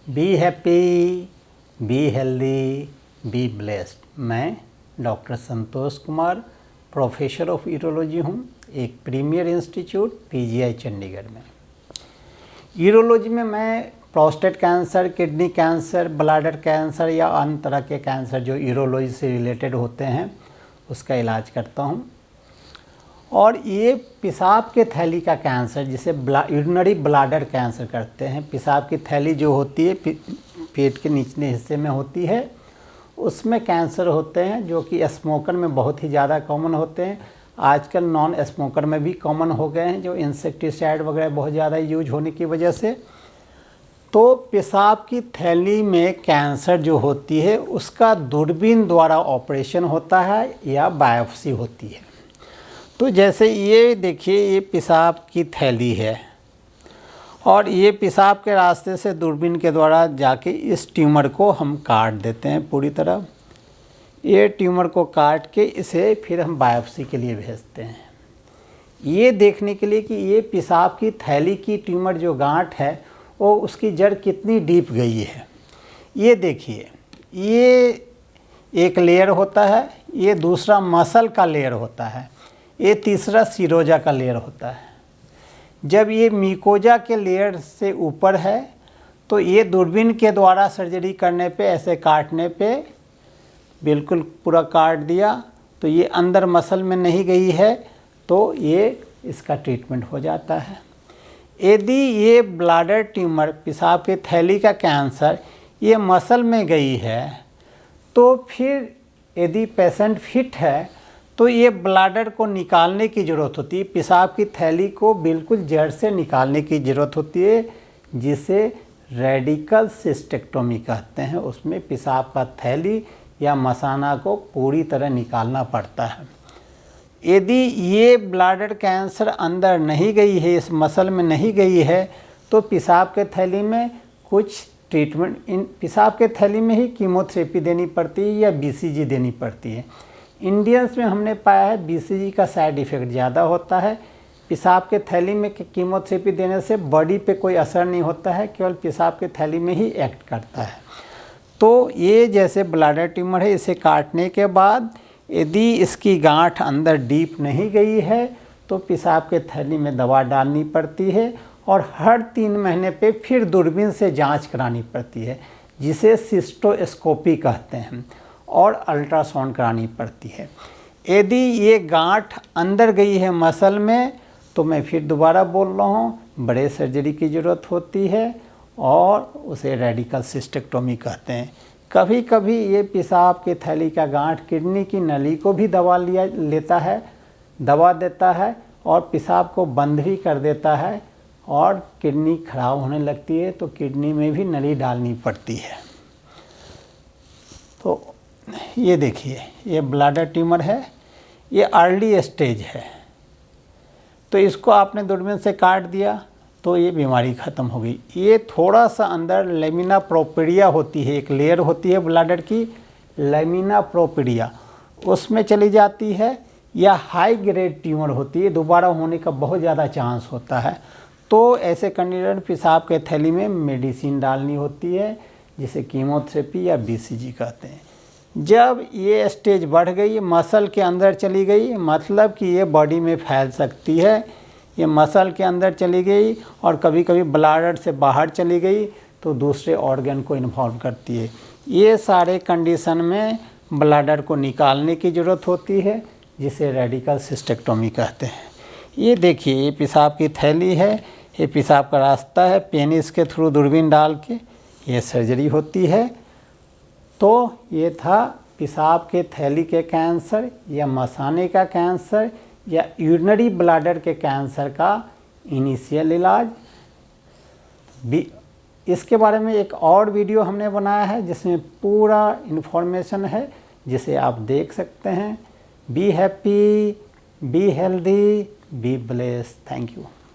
B happy, be healthy, be blessed. मैं doctor Santosh Kumar professor of urology हूँ, एक premier institute PGI Chandigarh में। Urology में मैं prostate cancer, kidney cancer, bladder cancer या अन्य तरह के कैंसर जो यूरोलॉजी से रिलेटेड होते हैं उसका इलाज करता हूँ। और ये पेशाब के थैली का कैंसर जिसे यूरिनरी ब्लैडर कैंसर करते हैं, पेशाब की थैली जो होती है पेट के निचले हिस्से में होती है, उसमें कैंसर होते हैं जो कि स्मोकर में बहुत ही ज़्यादा कॉमन होते हैं। आजकल नॉन स्मोकर में भी कॉमन हो गए हैं, जो इंसेक्टिसाइड वगैरह बहुत ज़्यादा यूज होने की वजह से। तो पेशाब की थैली में कैंसर जो होती है उसका दूरबीन द्वारा ऑपरेशन होता है या बायोप्सी होती है। तो जैसे ये देखिए, ये पेशाब की थैली है और ये पेशाब के रास्ते से दूरबीन के द्वारा जाके इस ट्यूमर को हम काट देते हैं पूरी तरह। ये ट्यूमर को काट के इसे फिर हम बायोप्सी के लिए भेजते हैं, ये देखने के लिए कि ये पेशाब की थैली की ट्यूमर जो गांठ है वो उसकी जड़ कितनी डीप गई है। ये देखिए, ये एक लेयर होता है, ये दूसरा मसल का लेयर होता है, ये तीसरा सीरोजा का लेयर होता है। जब ये मिकोजा के लेयर से ऊपर है तो ये दूरबीन के द्वारा सर्जरी करने पे, ऐसे काटने पे बिल्कुल पूरा काट दिया तो ये अंदर मसल में नहीं गई है तो ये इसका ट्रीटमेंट हो जाता है। यदि ये ब्लैडर ट्यूमर, पेशाब की थैली का कैंसर, ये मसल में गई है तो फिर यदि पेशेंट फिट है तो ये ब्लैडर को निकालने की ज़रूरत होती है, पेशाब की थैली को बिल्कुल जड़ से निकालने की ज़रूरत होती है, जिसे रेडिकल सिस्टेक्टोमी कहते हैं। उसमें पेशाब का थैली या मसाना को पूरी तरह निकालना पड़ता है। यदि ये ब्लैडर कैंसर अंदर नहीं गई है, इस मसल में नहीं गई है, तो पेशाब के थैली में कुछ ट्रीटमेंट, इन पेशाब के थैली में ही कीमोथेरेपी देनी पड़ती है या बीसीजी देनी पड़ती है। इंडियंस में हमने पाया है बीसीजी का साइड इफ़ेक्ट ज़्यादा होता है। पेशाब के थैली में कीमोथेरेपी देने से बॉडी पे कोई असर नहीं होता है, केवल पेशाब के थैली में ही एक्ट करता है। तो ये जैसे ब्लैडर ट्यूमर है, इसे काटने के बाद यदि इसकी गांठ अंदर डीप नहीं गई है तो पेशाब के थैली में दवा डालनी पड़ती है और हर 3 महीने पे फिर दूरबीन से जांच करानी पड़ती है, जिसे सिस्टोस्कोपी कहते हैं, और अल्ट्रासाउंड करानी पड़ती है। यदि ये गांठ अंदर गई है मसल में तो मैं फिर दोबारा बोल रहा हूँ, बड़े सर्जरी की ज़रूरत होती है और उसे रेडिकल सिस्टेक्टोमी कहते हैं। कभी कभी ये पेशाब की थैली का गांठ किडनी की नली को भी दबा देता है और पेशाब को बंद भी कर देता है और किडनी खराब होने लगती है तो किडनी में भी नली डालनी पड़ती है। तो ये देखिए, ये ब्लैडर ट्यूमर है, ये अर्ली स्टेज है, तो इसको आपने दूरबीन से काट दिया तो ये बीमारी ख़त्म हो गई। ये थोड़ा सा अंदर लेमिना प्रोपेडिया होती है, एक लेयर होती है ब्लैडर की, लेमिना प्रोपेडिया, उसमें चली जाती है, या हाई ग्रेड ट्यूमर होती है, दोबारा होने का बहुत ज़्यादा चांस होता है। तो ऐसे कंडीशन पेशाब के थैली में मेडिसिन डालनी होती है, जिसे कीमोथेरेपी या बीसीजी कहते हैं। जब ये स्टेज बढ़ गई, मसल के अंदर चली गई, मतलब कि ये बॉडी में फैल सकती है, ये मसल के अंदर चली गई और कभी कभी ब्लैडर से बाहर चली गई तो दूसरे ऑर्गन को इन्वॉल्व करती है। ये सारे कंडीशन में ब्लैडर को निकालने की ज़रूरत होती है, जिसे रेडिकल सिस्टेक्टोमी कहते हैं। ये देखिए, ये पेशाब की थैली है, ये पेशाब का रास्ता है, पेनिस के थ्रू दूरबीन डाल के ये सर्जरी होती है। तो ये था पेशाब के थैली के कैंसर या मसाने का कैंसर या यूरिनरी ब्लैडर के कैंसर का इनिशियल इलाज। इसके बारे में एक और वीडियो हमने बनाया है जिसमें पूरा इन्फॉर्मेशन है, जिसे आप देख सकते हैं। B happy, be healthy, be blessed. Thank you.